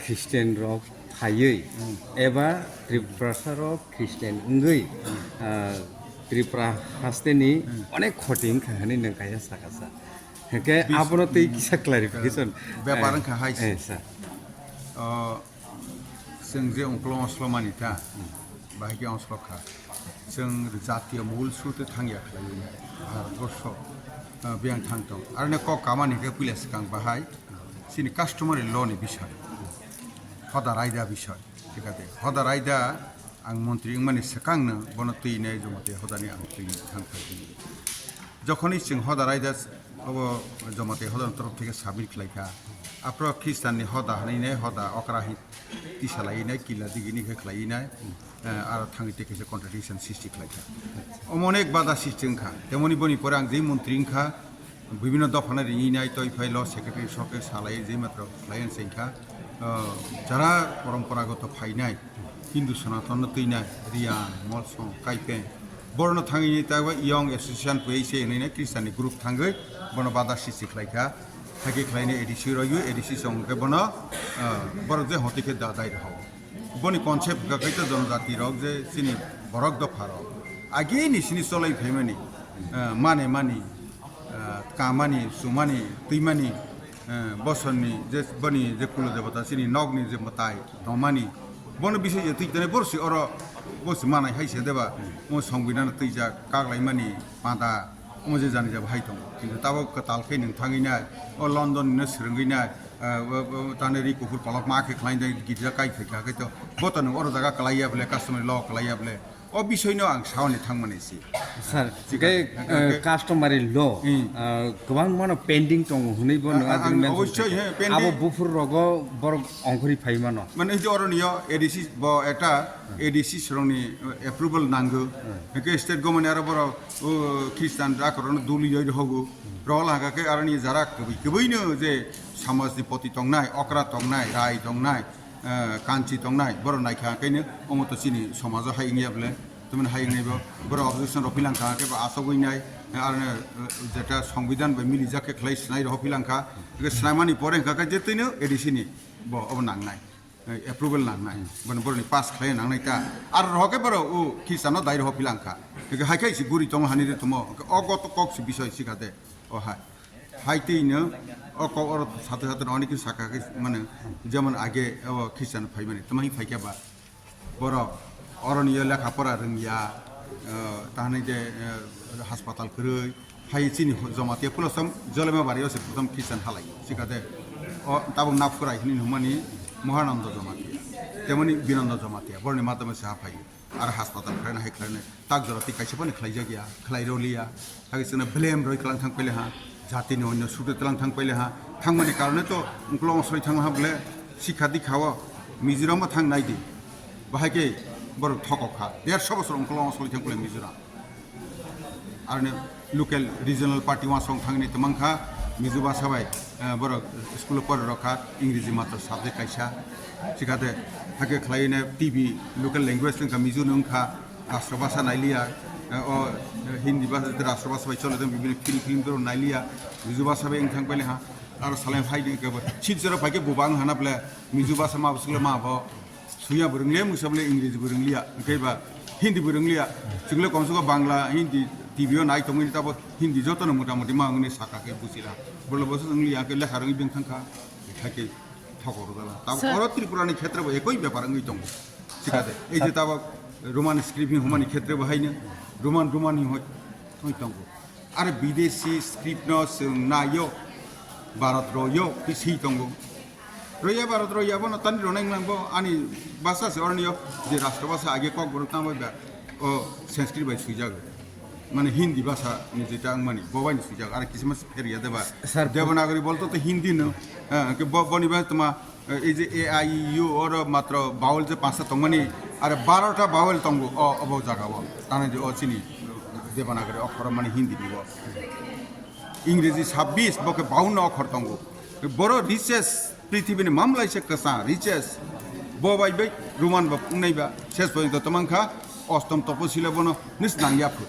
খ্রিস্টান রক থাইयै एबा त्रिपुरा रक ख्रिस्टान उंगै त्रिपुरा हास्तेनि अनेक खटिं खाहानि नंखाया साखासा हेके आपनो तै किसा क्लारिफिकेशन बेपारन खाहाय जों जे अंक्ल अस्लमानिता बाहायके अंस्लखा जों जातीय मूल सुरते थांगियाखै भारतवर्ष बेयां थांथों आरो ने क कामानिके फैलास कां बाहाय सिनि कास्टमारि लनि बिषय हदा रायदा बिषय ठीक आहे हदा रायदा आं मन्त्रि माने सेकांनो बन तैनाय जमते हदानि आं तैनो थांफाय যখনই जों हदा रायदा जमते हदानि तरफ থেকে সাবমিট खालायखा आफ्र ख्रिस्टाननि हदा हानायनाय हदा अक्राहि तिसालायनाय किला दिगिनिखौ खालायनाय आरो थाङै टेकेसे कन्ट्राडिक्शन सृष्टि खालायखा अनेक बादा सृष्टिंखा तेमनि बनि परे आं जे मन्त्रिंखा বিভিন্ন দফানের ইনাই তৈ ফাইল সেক্রেটারি সরকে সালাই যে মাত্র ক্লায়েন্ট সংখ্যা যারা পরম্পরাগত ফাইনাই হিন্দু সনাতন তৈনাই রিয়ান মলসং কাইপে বর্ণ থাঙিনি তাই ইয়ং এসোসিয়েশন পেয়েছে এনে খ্রিস্টানनि গ্রুপ থাঙ্গै বন বাদা সিসি খাইখা থাকি খাইনে এডিসি রয়ু এডিসি সংকে বন বড় যে হতিকে দাদাই রহ বনি কনসেপ্ট গাকাইত জনজাতি রক যে সিনি বরক দফা রক আগে নিসিনি চলাই ফেমেনি মানে মানি कामानि सुमानि तैमानि बसरनि जे बनि जे कुल देवता सिनि नगनि जे मताय नमानि बन बिषय जे तैतने बरसि अर बस मानाय हाइसे देबा म संबिधान तैजा कागलायमानि मादा मजे जानि जा हाइ दं किन्तु ताबो कतालखै नोंथाङैनाय अ लन्डननो सोरंगैनाय ताने रिकुफुर पलक माखे खालायनाय गिदिरा काइखै खाखै त बतन अर जागा कलायाबले कास्टमार ल कलायाबले अ बिषयनो आं सावनि थांमानेसि सर सिगाय कास्टमारि ल गोबां मानो पेन्डिं दं हुनैबो नङा जों अबश्य पेन्डिं आबो बुफुर रग बर अंखरि फाइमानो माने जे अरनियो एडिसि ब एटा एडिसि सरंनि एप्रुवल नांगो के स्टेट गवर्नमेन्ट आरो बर ख्रिस्टान राकरन दुलियै रहगो रल हागाके आरनि जारा कबैनो जे समाजनि पति तंनाय अक्रा तंनाय राय तंनाय कान्ची तंनाय बर नायखाखैनो अमत सिनि समाज हाइङियाबले तुमन हाइङैबो बर अबजेक्शन रफिलांखा के आसगैनाय आरो जेटा संविधान बे मिलि जाके खलाय स्नाय रफिलांखा के स्नायमानि परे खाके जेतैनो एडिसिनि ब अब नांनाय एप्रुवल नांनाय बन बरनि पास खलाय नांनायता आरो रहके बर उ खिसानो दाय रफिलांखा के हाइखाइसि गुरि तंग हानि रे तुम अगत कक्सि बिषय सिखाते अ हाइतैनो और साथे साथे अनेक शाखा माने जेमन आगे ख्रिस्टान फाइ माने तमाहि फाइकाबा बर अरनिय लेखा परा रोंगिया ताहनै जे हासपाताल खरै फाइचिनि जमाते पुलसम जलमा बारियाव से प्रथम ख्रिस्टान हालाय सिखाते अ ताबं नाफुराय हिनि हुमानि महानन्द जमाते तेमनि बिनन्द जमाते बरनि मातमे साहा फाइ आरो हासपाताल खरैना हाइ खरैना ताक जरति काइसे पनि खलाय जागिया खलाय रलिया हागिसना ब्लेम रय कलां थां पहिले हा जातिनि अन्य सुटे तलां थां पहिले हा थांमानि कारणे तो उंक्ल असय थां हाबले शिक्षा दिखाव मिजोराम थां नायदि बाहायके बर थकखा 150 बছर उंक्ल असय थां पहिले मिजोराम आरो लोकल रिजनल पार्टी वासं थांनि तमंखा मिजो बासाबाय बर स्कुल पर रखा इंग्रेजी मात्र साबजेक्ट काइसा सिखाते हाके खलायने टीवी लोकल लैंग्वेज नखा मिजो नखा राष्ट्र भाषा नायलिया हिंदी भाषा राष्ट्र भाषा चले विभिन्न फिल्म नायलिया मिजो भाषा थां पहले हाँ और सालाय फाइदे सीट फाइके बुबांग हानाब्ले मिजो भाषा माबसले माब सुया रोंलिया मुसाबले इंग्रेजी रोंलिया ओंखायबा हिंदी रोंलिया जोंले कमसे कम बांग्ला हिंदी टीवीआव नाय तमनि ताबो हिंदी जतन मोटामोटी मांगनि साखाके बुजिला बोलो बस रोंलिया के लेखा रोंगि बेंथांखा थाके थगर दला ताबो और त्रिपुरानि क्षेत्रबो एकই ব্যাপার अंगै दं सिखाते ए जे ताबो रोमान स्क्रिप्टिं हुमानि क्षेत्र बाहायनो रोमानी होय दं आरो विदेशी स्क्रिप्ट न नायो भारत रयो पिसि दं रया भारत रयाबो न तानि रनाय नांगौ आनि भाषा से अरनियो जे राष्ट्र भाषा आगे कक बरता बायबा ओ संस्कृत बाय सुइजागो माने हिंदी भाषा नि जेटा आं माने बबाइनि सुइजागो आरो किसुमान फेरिया देबा देवनागरी बोलतो तो हिंदी न के बनिबा तमा এই যে এ আই ইউ और मात्र बावल जे पाँचटा तंगमानि आरो 12टा बावल तंगो अब जागाव ताने जे अचिनि देवनागरी अक्षर माने हिंदी निब इंग्रेजी 26 बके 52 अक्षर तंगो बर रिचेस पृथ्वीनि मामलायसे कसा रिचेस बबाय बै रोमान बा उनैबा शेष पर्यन्त तमंखा अष्टम तपशिला बनो निस नांगियाफो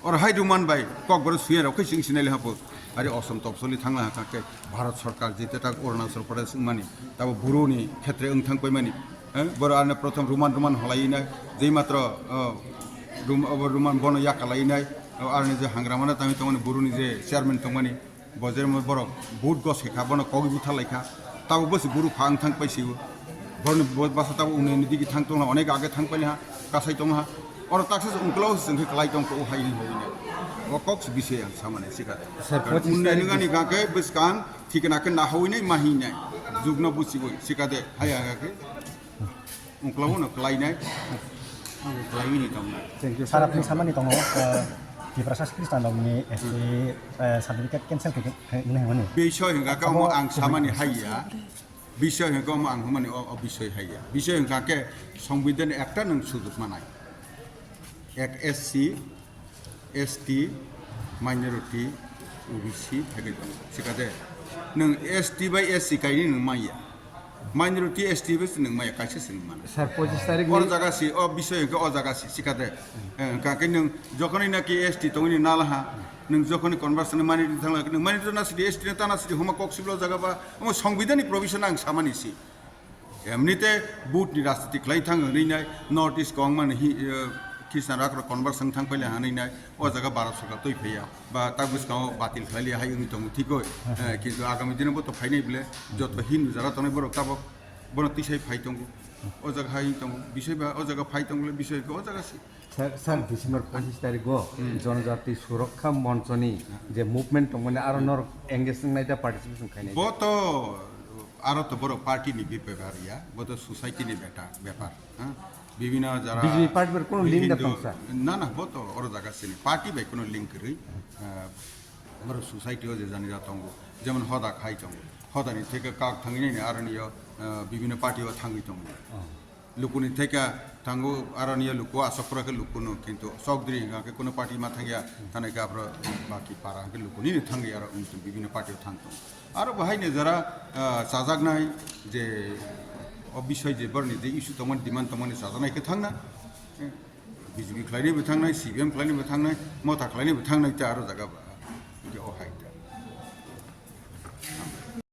और हाय रोमान बाय ककबर सुयर खै सिं सिनायले हापो आरो असम तपसलि थांनो हाखाखै भारत सरकार जेतेटा अरुणाचल प्रदेश माने ताबो बर'नि क्षेत्रे थांबाय माने बर' आरो प्रथम रुमान रुमान हलायनाय जे मात्र रुमान बन याकालायनाय आरो जे हांग्रामाना तामि तमाने बर'नि जे चेयारमेन तमाने बजेर बर' बुट गस हेखा बन कगि बुथा लायखा ताबो बस बर' फां थां पाइसिबो बर'नि बासा ताबो उन्नयनि दिगि थां तंला अनेक आगे थां पाइले हा गासै तंहा और ताक्सेस उनक्लाव जोंखै क्लाइ तंखौ हायनि होयनो वकक्स बिसे आं सामाने सिका उन्नयनि गानि गाके बिसकान ठिकानाके नाहौइनाय माहिनाय जुगना बुसिबो सिकादे हाया गाके उनक्लाव न क्लाइनाय क्लाइनि तंना सारा अपनी सामान्य तंगो di proses Kristen domini SC sertifikat cancel ke ini mana? বিষয় হিংগাকে আং সামানি হাইয়া বিষয় হিংগা আং মানে বিষয় হাইয়া বিষয় হিংগাকে সংবিধান একটা নং সুযোগ মানায় এক এসসি এসটি মাইনরিটি ওবিসি থাকে সেখানে নং এসটি বাই এসসি কাইনি নং মাইয়া মাইনরিটি এসটি বাই নং মাইয়া কাইছে সিং মানে স্যার 25 তারিখ অর জায়গাসি বিষয় হিংগা অ জায়গাসি সেখানে কাকে নং যখনই নাকি এসটি তংনি নালাহা नों जखनि कनभार्सन मानि थांला नों मानि ना सिदि एसटि ना ताना सिदि हमा कक्सिबल जागाबा हम संविधाननि प्रोविजन आं सामानिसि एमनिते बुटनि राजनीति खलाय थाङो नैनाय नर्थ इस्ट कं माने किसान राखर कनभार्सन थां फैले हानैनाय अ जागा भारत सरकार तै फैया बा तागुस गाव बातिल खलायलि हाय उनि दं थिगै किन्तु आगामी दिनाव तो फाइनाय बिले जत हिन्दु जागा तनाय बर ताबक बन तिसाय फाइ दं अ जागा हाय दं बिसय बा अ जागा फाइ दंले बिसय अ जागासि স্যার ডিসেম্বর 25 তারিখ জনজাতি সুরক্ষা মঞ্চনি যে মুভমেন্ট মানে আরো নর এঙ্গেজিং নাইটা পার্টিসিপেশন খাইনাই বত আরো তো বড় পার্টিনি ব্যাপার ইয়া বত সোসাইটিনি ব্যাপার হ্যাঁ বিভিন্ন যারা বিজেপি পার্টির কোনো লিঙ্ক না স্যার না না বত ওর জায়গা সিনি পার্টি বাই কোনো লিঙ্ক রই বড় সোসাইটিও যে জানি রাতঙ্গ যেমন হদা খাই দङ হদানি থেকে কাক থাঙ্গিনাই আরনিয় বিভিন্ন পার্টিও থাঙ্গি দङ लुकुनि थेका थांगो आरनिया लुको आसकराके लुकुनो किन्तु सकद्रि गाके कोनो पार्टी मा थांगिया थानाय गाब्र बाकी पारा के लुकुनि थांगि आरो विभिन्न पार्टी थांतो आरो बाहायनो जरा साजागनाय जे अबिषय जे बरनि जे इस्यु तमन डिमान्ड तमन साजानायके थांना बिजेपि खलायनिबो थांनाय सिपिएम खलायनिबो थांनाय मता खलायनिबो थांनाय ता आरो जागाबा